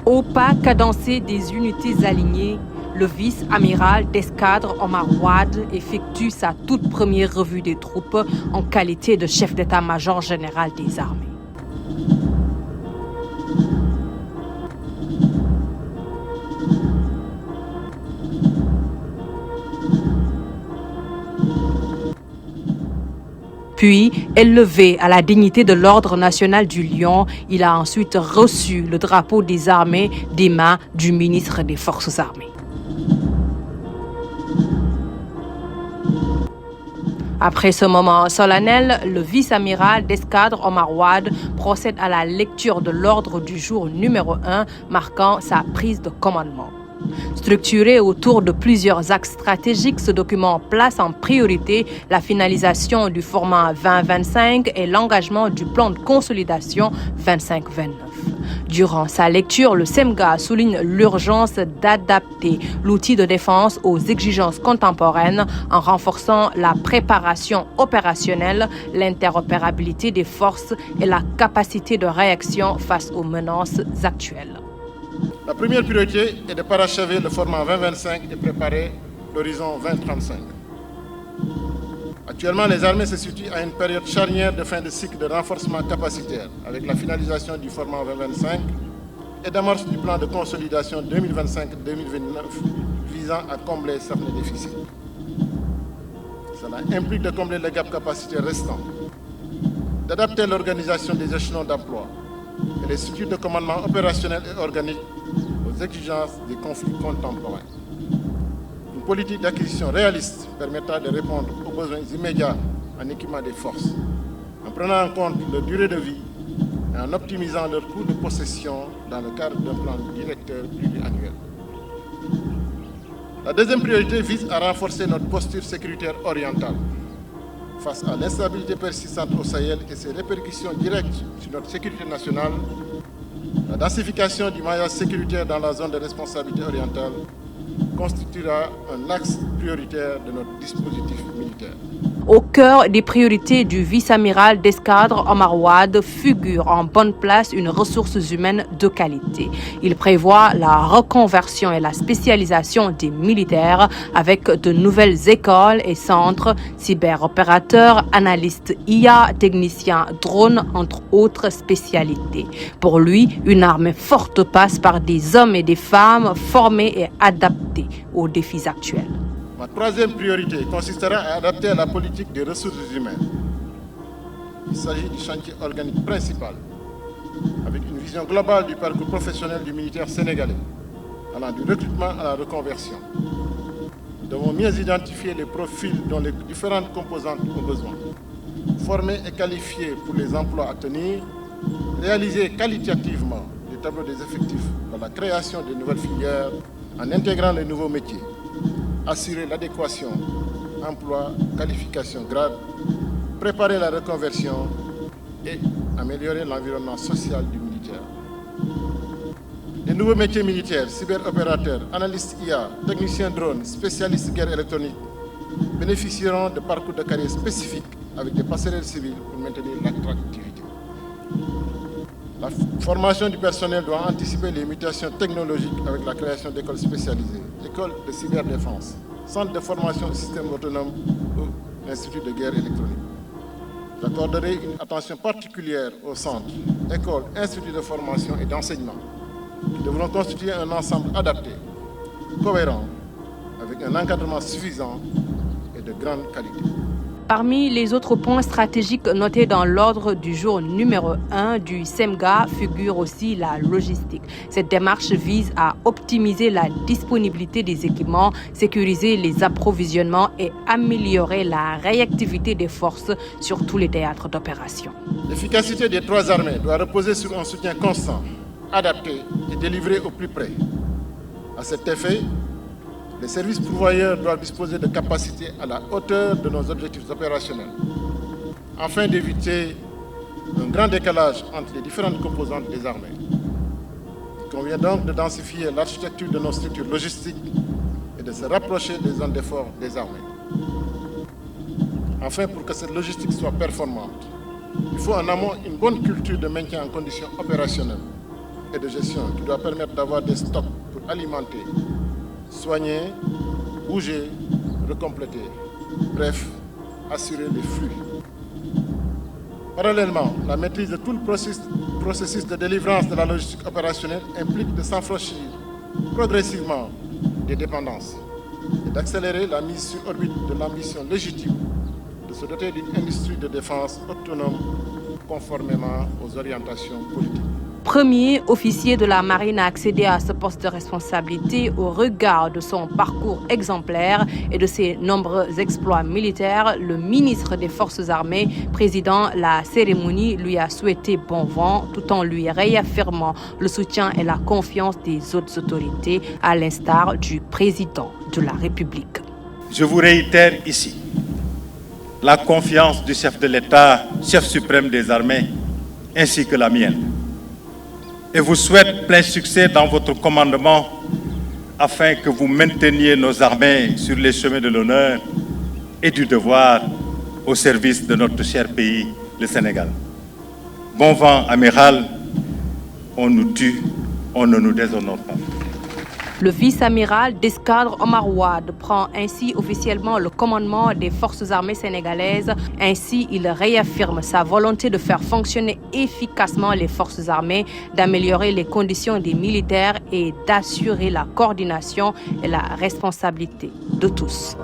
Au pas cadencé des unités alignées, le vice-amiral d'escadre Omar Wade effectue sa toute première revue des troupes en qualité de chef d'état-major général des armées. Puis, élevé à la dignité de l'Ordre national du Lion, il a ensuite reçu le drapeau des armées des mains du ministre des Forces armées. Après ce moment solennel, le vice-amiral d'escadre Omar Wade procède à la lecture de l'ordre du jour numéro 1, marquant sa prise de commandement. Structuré autour de plusieurs axes stratégiques, ce document place en priorité la finalisation du format 2025 et l'engagement du plan de consolidation 25-29. Durant sa lecture, le SEMGA souligne l'urgence d'adapter l'outil de défense aux exigences contemporaines en renforçant la préparation opérationnelle, l'interopérabilité des forces et la capacité de réaction face aux menaces actuelles. La première priorité est de parachever le format 2025 et préparer l'horizon 2035. Actuellement, les armées se situent à une période charnière de fin de cycle de renforcement capacitaire avec la finalisation du format 2025 et d'amorce du plan de consolidation 2025-2029 visant à combler certains déficits. Cela implique de combler les gaps capacitaires restants, d'adapter l'organisation des échelons d'emploi et les structures de commandement opérationnel et organique aux exigences des conflits contemporains. Une politique d'acquisition réaliste permettra de répondre aux besoins immédiats en équipement des forces, en prenant en compte leur durée de vie et en optimisant leur coût de possession dans le cadre d'un plan directeur pluriannuel. La deuxième priorité vise à renforcer notre posture sécuritaire orientale. Face à l'instabilité persistante au Sahel et ses répercussions directes sur notre sécurité nationale, la densification du maillage sécuritaire dans la zone de responsabilité orientale constituera un axe prioritaire de notre dispositif militaire. Au cœur des priorités du vice-amiral d'escadre Omar Wade figure en bonne place une ressource humaine de qualité. Il prévoit la reconversion et la spécialisation des militaires avec de nouvelles écoles et centres, cyberopérateurs, analystes IA, techniciens drones, entre autres spécialités. Pour lui, une armée forte passe par des hommes et des femmes formés et adaptés aux défis actuels. Ma troisième priorité consistera à adapter la politique des ressources humaines. Il s'agit du chantier organique principal, avec une vision globale du parcours professionnel du militaire sénégalais, allant du recrutement à la reconversion. Nous devons mieux identifier les profils dont les différentes composantes ont besoin, former et qualifier pour les emplois à tenir, réaliser qualitativement les tableaux des effectifs dans la création de nouvelles filières en intégrant les nouveaux métiers, assurer l'adéquation, emploi, qualification, grade, préparer la reconversion et améliorer l'environnement social du militaire. Les nouveaux métiers militaires, cyberopérateurs, analystes IA, techniciens drones, spécialistes guerre électronique bénéficieront de parcours de carrière spécifiques avec des passerelles civiles pour maintenir l'attractivité. La formation du personnel doit anticiper les mutations technologiques avec la création d'écoles spécialisées, écoles de cyberdéfense, centres de formation au système autonome ou instituts de guerre électronique. J'accorderai une attention particulière aux centres, écoles, instituts de formation et d'enseignement qui devront constituer un ensemble adapté, cohérent, avec un encadrement suffisant et de grande qualité. Parmi les autres points stratégiques notés dans l'ordre du jour numéro 1 du SEMGA figure aussi la logistique. Cette démarche vise à optimiser la disponibilité des équipements, sécuriser les approvisionnements et améliorer la réactivité des forces sur tous les théâtres d'opération. L'efficacité des trois armées doit reposer sur un soutien constant, adapté et délivré au plus près. À cet effet, les services pourvoyeurs doivent disposer de capacités à la hauteur de nos objectifs opérationnels, afin d'éviter un grand décalage entre les différentes composantes des armées. Il convient donc de densifier l'architecture de nos structures logistiques et de se rapprocher des zones d'effort des armées. Enfin, pour que cette logistique soit performante, il faut en amont une bonne culture de maintien en conditions opérationnelles, et de gestion qui doit permettre d'avoir des stocks pour alimenter, soigner, bouger, recompléter. Bref, assurer les flux. Parallèlement, la maîtrise de tout le processus de délivrance de la logistique opérationnelle implique de s'affranchir progressivement des dépendances et d'accélérer la mise sur orbite de l'ambition légitime de se doter d'une industrie de défense autonome conformément aux orientations politiques. Premier officier de la marine à accéder à ce poste de responsabilité au regard de son parcours exemplaire et de ses nombreux exploits militaires, le ministre des Forces armées, présidant la cérémonie, lui a souhaité bon vent tout en lui réaffirmant le soutien et la confiance des autres autorités, à l'instar du président de la République. Je vous réitère ici la confiance du chef de l'État, chef suprême des armées, ainsi que la mienne. Et vous souhaite plein succès dans votre commandement afin que vous mainteniez nos armées sur les chemins de l'honneur et du devoir au service de notre cher pays, le Sénégal. Bon vent, amiral, on nous tue, on ne nous déshonore pas. Le vice-amiral d'escadre Omar Wade prend ainsi officiellement le commandement des forces armées sénégalaises. Ainsi, il réaffirme sa volonté de faire fonctionner efficacement les forces armées, d'améliorer les conditions des militaires et d'assurer la coordination et la responsabilité de tous.